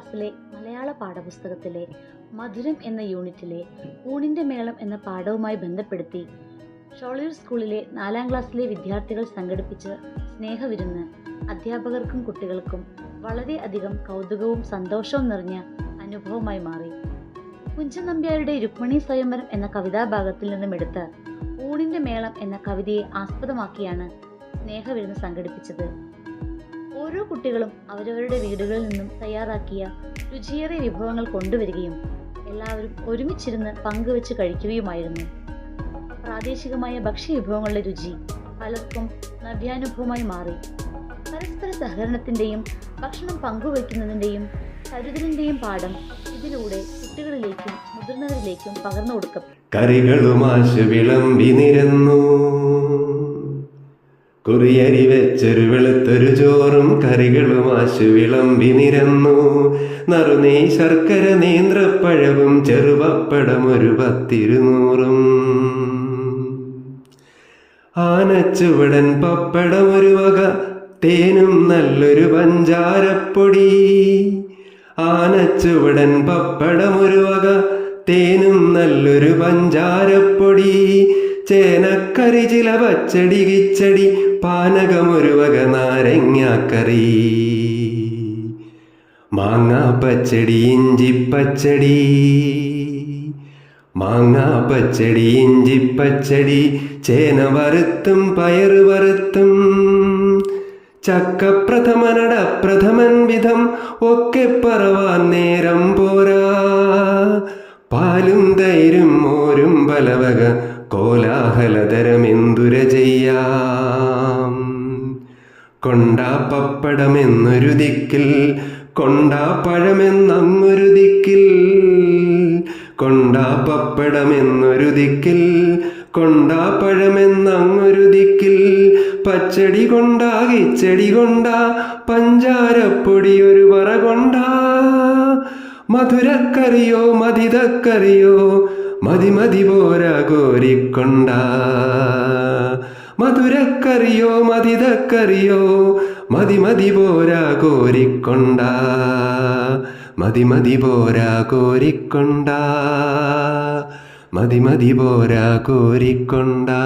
ക്ലാസ്സിലെ മലയാള പാഠപുസ്തകത്തിലെ മധുരം എന്ന യൂണിറ്റിലെ ഊണിന്റെ മേളം എന്ന പാഠവുമായി ബന്ധപ്പെടുത്തി ഷോളയൂർ സ്കൂളിലെ 4ാം ക്ലാസ്സിലെ വിദ്യാർത്ഥികൾ സംഘടിപ്പിച്ച സ്നേഹവിരുന്ന് അധ്യാപകർക്കും കുട്ടികൾക്കും വളരെയധികം കൗതുകവും സന്തോഷവും നിറഞ്ഞ അനുഭവമായി മാറി. കുഞ്ചൻ നമ്പ്യാരുടെ രുക്മിണി സ്വയംവരം എന്ന കവിതാഭാഗത്തിൽ നിന്നും എടുത്ത് ഊണിന്റെ മേളം എന്ന കവിതയെ ആസ്പദമാക്കിയാണ് സ്നേഹവിരുന്ന് സംഘടിപ്പിച്ചത്. ഓരോ കുട്ടികളും അവരവരുടെ വീടുകളിൽ നിന്നും തയ്യാറാക്കിയ രുചിയേറിയ വിഭവങ്ങൾ കൊണ്ടുവരികയും എല്ലാവരും ഒരുമിച്ചിരുന്ന് പങ്കുവെച്ച് കഴിക്കുകയുമായിരുന്നു. പ്രാദേശികമായ ഭക്ഷ്യവിഭവങ്ങളുടെ രുചി പലർക്കും നവ്യാനുഭവമായി മാറി. പരസ്പര സഹകരണത്തിന്റെയും ഭക്ഷണം പങ്കുവയ്ക്കുന്നതിന്റെയും കരുതലിന്റെയും പാഠം ഇതിലൂടെ കുട്ടികളിലേക്കും മുതിർന്നവരിലേക്കും പകർന്നു കൊടുക്കും. കറികളുമാശു വിളമ്പി നിരന്നു, കുറിയരി വെച്ചൊരു വെളുത്തൊരു ചോറും കറികളുമാശു വിളമ്പി നിരന്നു, നറുനെയ് ശർക്കര നേന്ത്രപ്പഴവും ചെറുപപ്പടം ഒരു 10-200, ആനച്ചുവടൻ പപ്പടം ഒരു വക, തേനും നല്ലൊരു പഞ്ചാരപ്പൊടി. ആനച്ചുവടൻ പപ്പടം ഒരു വക, തേനും നല്ലൊരു പഞ്ചാരപ്പൊടി. ചേനക്കറി ചില പച്ചടി കിച്ചടി, പാനകമൊരു വക നാരങ്ങാക്കറി. മാങ്ങാ പച്ചടി ഇഞ്ചിപ്പച്ചടി, മാങ്ങാ പച്ചടി ഇഞ്ചിപ്പച്ചടി. ചേന വറുത്തും പയറ് വറുത്തും, ചക്കപ്രഥമനട പ്രഥമൻ വിധം ഒക്കെ പറവാൻ നേരം പോരാ. പാലും തൈരും മോരും പലവക കോലാഹലതരമെന്തുര ചെയ്യാം. കൊണ്ടാ പപ്പടമെന്നൊരു ദിക്കിൽ, കൊണ്ടാ പഴമെന്നങ്ങൊരു ദിക്കിൽ, കൊണ്ടാ പപ്പടമെന്നൊരു ദിക്കിൽ, കൊണ്ടാ പഴമെന്നങ്ങൊരു ദിക്കിൽ. പച്ചടി കൊണ്ടാ കിച്ചടി കൊണ്ടാ, പഞ്ചാരപ്പൊടി ഒരു പറ കൊണ്ടാ. മധുരക്കറിയോ മതിതക്കറിയോ, മതി മതി പോരാ കോരിക്കൊണ്ടാ. മധുരക്കറിയോ മതിതക്കറിയോ, മതി മതി പോരാ കോരിക്കൊണ്ടാ. മതി മതി പോരാ കോരിക്കൊണ്ടാ, മതി മതി പോരാ കോരിക്കൊണ്ടാ.